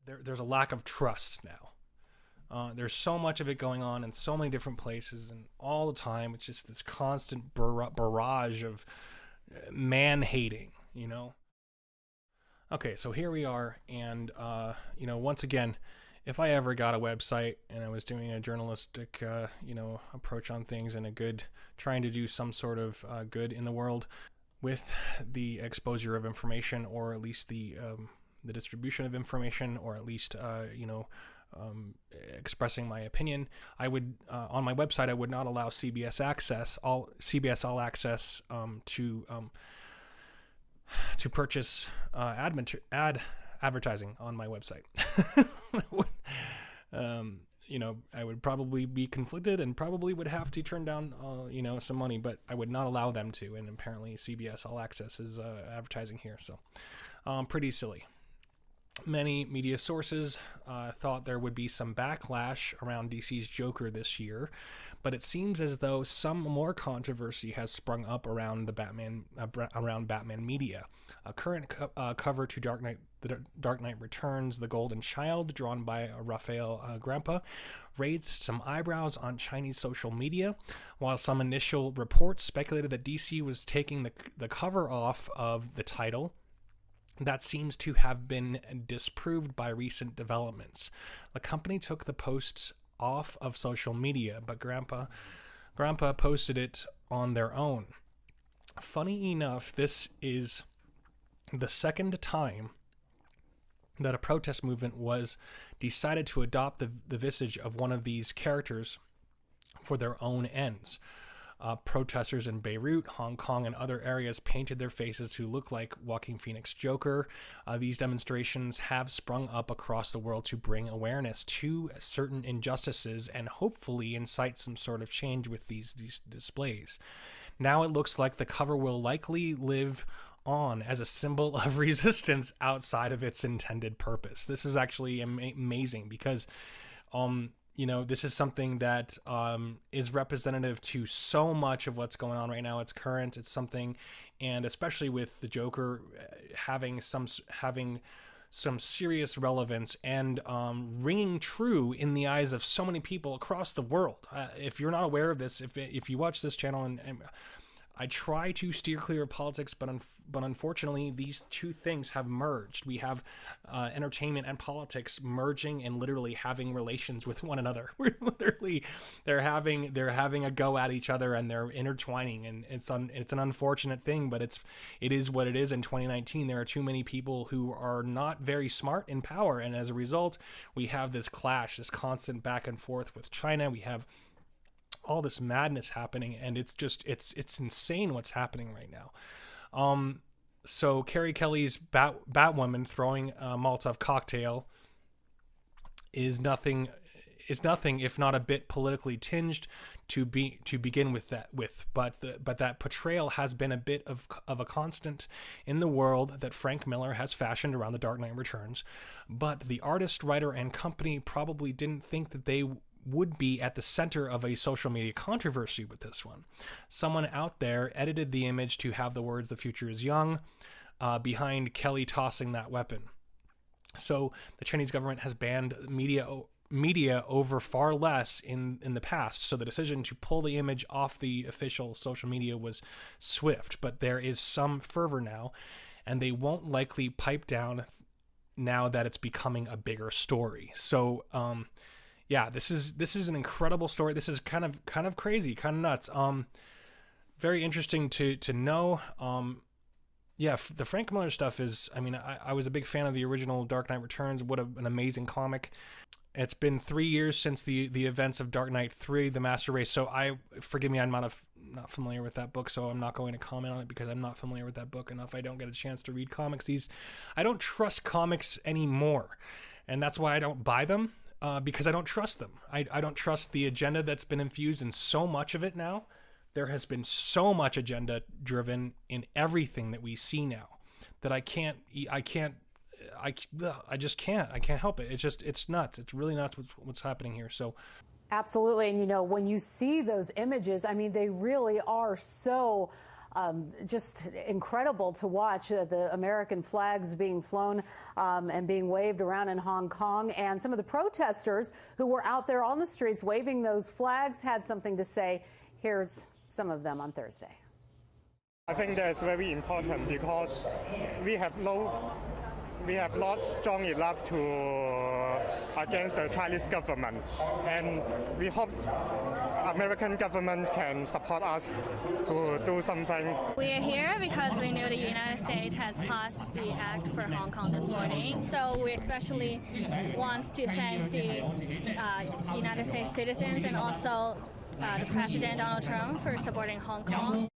there's a lack of trust now. There's so much of it going on in so many different places, and all the time it's just this constant barrage of man hating, you know. Okay, so here we are, and you know, once again, if I ever got a website and I was doing a journalistic, you know, approach on things and trying to do some sort of good in the world with the exposure of information, or at least the distribution of information, or at least, you know, expressing my opinion, I would on my website I would not allow CBS All Access to purchase advertising on my website. You know, I would probably be conflicted and probably would have to turn down, you know, some money, but I would not allow them to. And apparently CBS All Access is advertising here. So pretty silly. Many media sources thought there would be some backlash around DC's Joker this year, but it seems as though some more controversy has sprung up around around Batman media. A current cover to The Dark Knight Returns, The Golden Child, drawn by Raphael Grampa, raised some eyebrows on Chinese social media, while some initial reports speculated that DC was taking the cover off of the title. That seems to have been disproved by recent developments. The company took the posts off of social media, but Grandpa posted it on their own. Funny enough, this is the second time that a protest movement was decided to adopt the visage of one of these characters for their own ends. Protesters in Beirut, Hong Kong, and other areas painted their faces to look like Joaquin Phoenix Joker. These demonstrations have sprung up across the world to bring awareness to certain injustices and hopefully incite some sort of change with these displays. Now it looks like the cover will likely live on as a symbol of resistance outside of its intended purpose. This is actually amazing because you know, this is something that is representative to so much of what's going on right now. It's current, it's something, and especially with the Joker having some serious relevance and ringing true in the eyes of so many people across the world. If you're not aware of this, if you watch this channel, and I try to steer clear of politics, but unfortunately, these two things have merged. We have entertainment and politics merging and literally having relations with one another. We're literally they're having a go at each other, and they're intertwining, and it's an unfortunate thing, but it is what it is. In 2019, there are too many people who are not very smart in power, and as a result, we have this clash, this constant back and forth with China. We have all this madness happening, and it's insane what's happening right now. So Carrie Kelly's Batwoman throwing a Molotov cocktail is nothing if not a bit politically tinged to begin with, but that portrayal has been a bit of a constant in the world that Frank Miller has fashioned around The Dark Knight Returns. But the artist, writer, and company probably didn't think that they would be at the center of a social media controversy with this one. Someone out there edited the image to have the words "the future is young" behind Kelly tossing that weapon. So the Chinese government has banned media over far less in the past, so the decision to pull the image off the official social media was swift, but there is some fervor now, and they won't likely pipe down now that it's becoming a bigger story. So yeah, this is an incredible story. This is kind of crazy, kind of nuts. Very interesting to know. Yeah, the Frank Miller stuff is, I mean, I was a big fan of the original Dark Knight Returns. What an amazing comic. It's been 3 years since the events of Dark Knight 3, The Master Race. So forgive me, I'm not familiar with that book, so I'm not going to comment on it because I'm not familiar with that book enough. I don't get a chance to read comics. I don't trust comics anymore, and that's why I don't buy them. Because I don't trust them. I don't trust the agenda that's been infused in so much of it now. There has been so much agenda driven in everything that we see now that I just can't help it. It's nuts. It's really nuts what's happening here. So absolutely. And you know, when you see those images, I mean, they really are so Just incredible to watch the American flags being flown and being waved around in Hong Kong. And some of the protesters who were out there on the streets waving those flags had something to say. Here's some of them on Thursday. I think that's very important because we have not strong enough to against the Chinese government, and we hope American government can support us to do something. We are here because we knew the United States has passed the act for Hong Kong this morning. So we especially want to thank the United States citizens and also the President Donald Trump for supporting Hong Kong.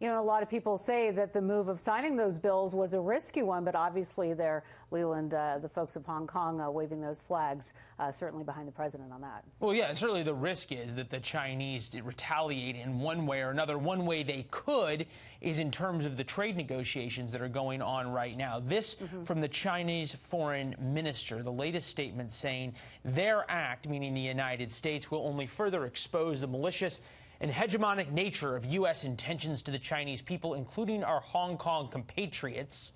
You know, a lot of people say that the move of signing those bills was a risky one, but obviously they're, Leland, the folks of Hong Kong waving those flags, certainly behind the president on that. Well, yeah, certainly the risk is that the Chinese retaliate in one way or another. One way they could is in terms of the trade negotiations that are going on right now. This from the Chinese foreign minister, the latest statement saying their act, meaning the United States, will only further expose the malicious and hegemonic nature of U.S. intentions to the Chinese people, including our Hong Kong compatriots.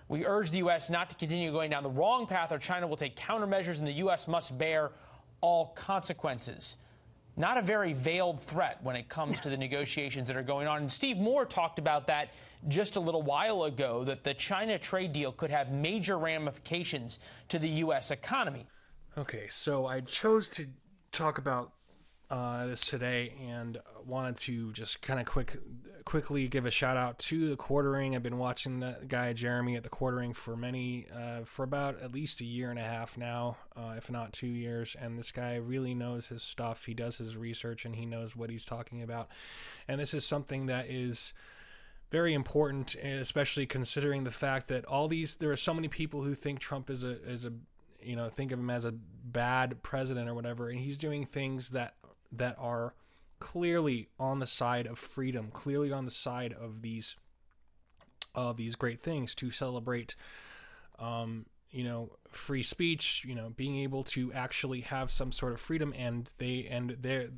We urge the U.S. not to continue going down the wrong path, or China will take countermeasures, and the U.S. must bear all consequences. Not a very veiled threat when it comes to the negotiations that are going on. And Steve Moore talked about that just a little while ago, that the China trade deal could have major ramifications to the U.S. economy. Okay, so I chose to talk about this today and wanted to just kind of quickly give a shout out to the Quartering. I've been watching that guy Jeremy at the Quartering for about at least a year and a half now, if not 2 years, and this guy really knows his stuff. He does his research and he knows what he's talking about, and this is something that is very important, especially considering the fact that there are so many people who think Trump is a think of him as a bad president or whatever, and he's doing things that are clearly on the side of freedom, clearly on the side of these great things to celebrate, free speech, being able to actually have some sort of freedom. And the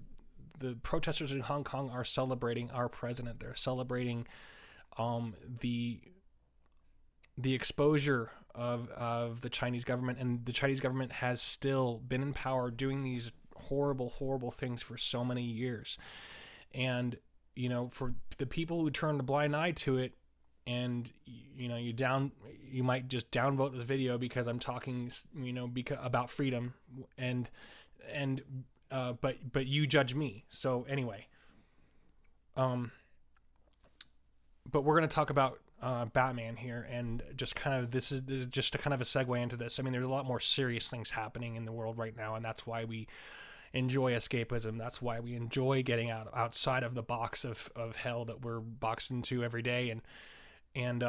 protesters in Hong Kong are celebrating our president. They're celebrating the exposure of the Chinese government, and the Chinese government has still been in power doing these horrible things for so many years. And for the people who turn a blind eye to it, and you might just downvote this video because I'm talking about freedom, but you judge me. So anyway, but we're going to talk about Batman here, and just kind of this is just a kind of a segue into this. I mean, there's a lot more serious things happening in the world right now, and that's why we enjoy escapism. That's why we enjoy getting outside of the box of hell that we're boxed into every day. And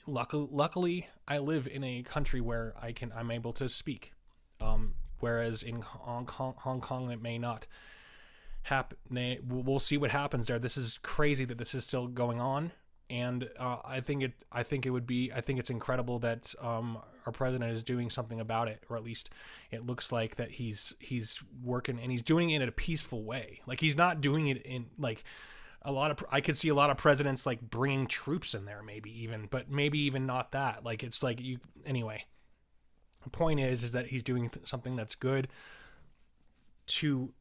luckily I live in a country where I'm able to speak, whereas in Hong Kong it may not happen. We'll see what happens there. This is crazy that this is still going on. And I think it's incredible that our president is doing something about it, or at least it looks like that he's working, and he's doing it in a peaceful way. Like, he's not doing it in like I could see a lot of presidents like bringing troops in there, maybe even not that. Like, it's like anyway. The point is that he's doing something that's good to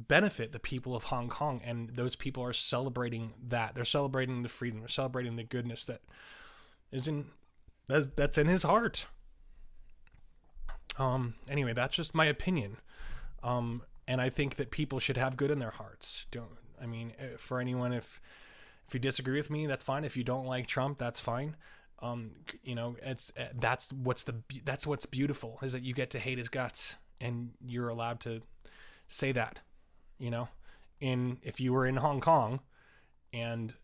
benefit the people of Hong Kong, and those people are celebrating that. They're celebrating the freedom. They're celebrating the goodness that's in his heart. Anyway, that's just my opinion. And I think that people should have good in their hearts. For anyone, if you disagree with me, that's fine. If you don't like Trump, that's fine. That's what's beautiful, is that you get to hate his guts, and you're allowed to say that. If you were in Hong Kong and,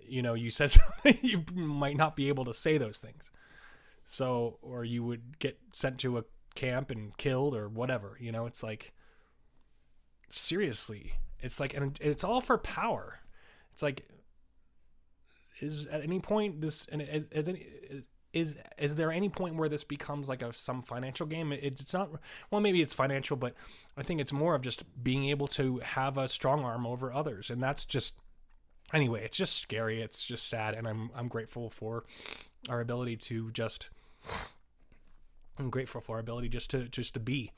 you said something, you might not be able to say those things. So, or you would get sent to a camp and killed or whatever, it's like, seriously, it's like, and it's all for power. It's like, is at any point this, and is there any point where this becomes like some financial game? It's not, well, maybe it's financial, but I think it's more of just being able to have a strong arm over others. And that's just anyway, it's just scary. It's just sad, and I'm grateful for our ability to just. I'm grateful for our ability just to be.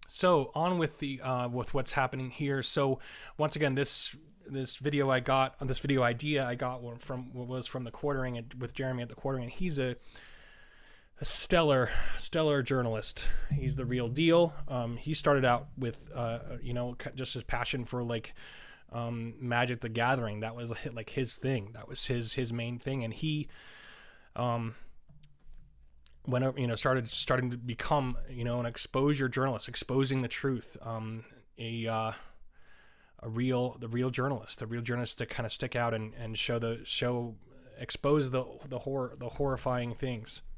So on with the with what's happening here. So once again, this video idea I got from the Quartering with Jeremy at the Quartering, and he's a stellar journalist. He's the real deal. He started out with just his passion for like Magic the Gathering. That was like his thing. That was his main thing, and he starting to become an exposure journalist, exposing the truth, the real journalist to kind of stick out and expose the horrifying things.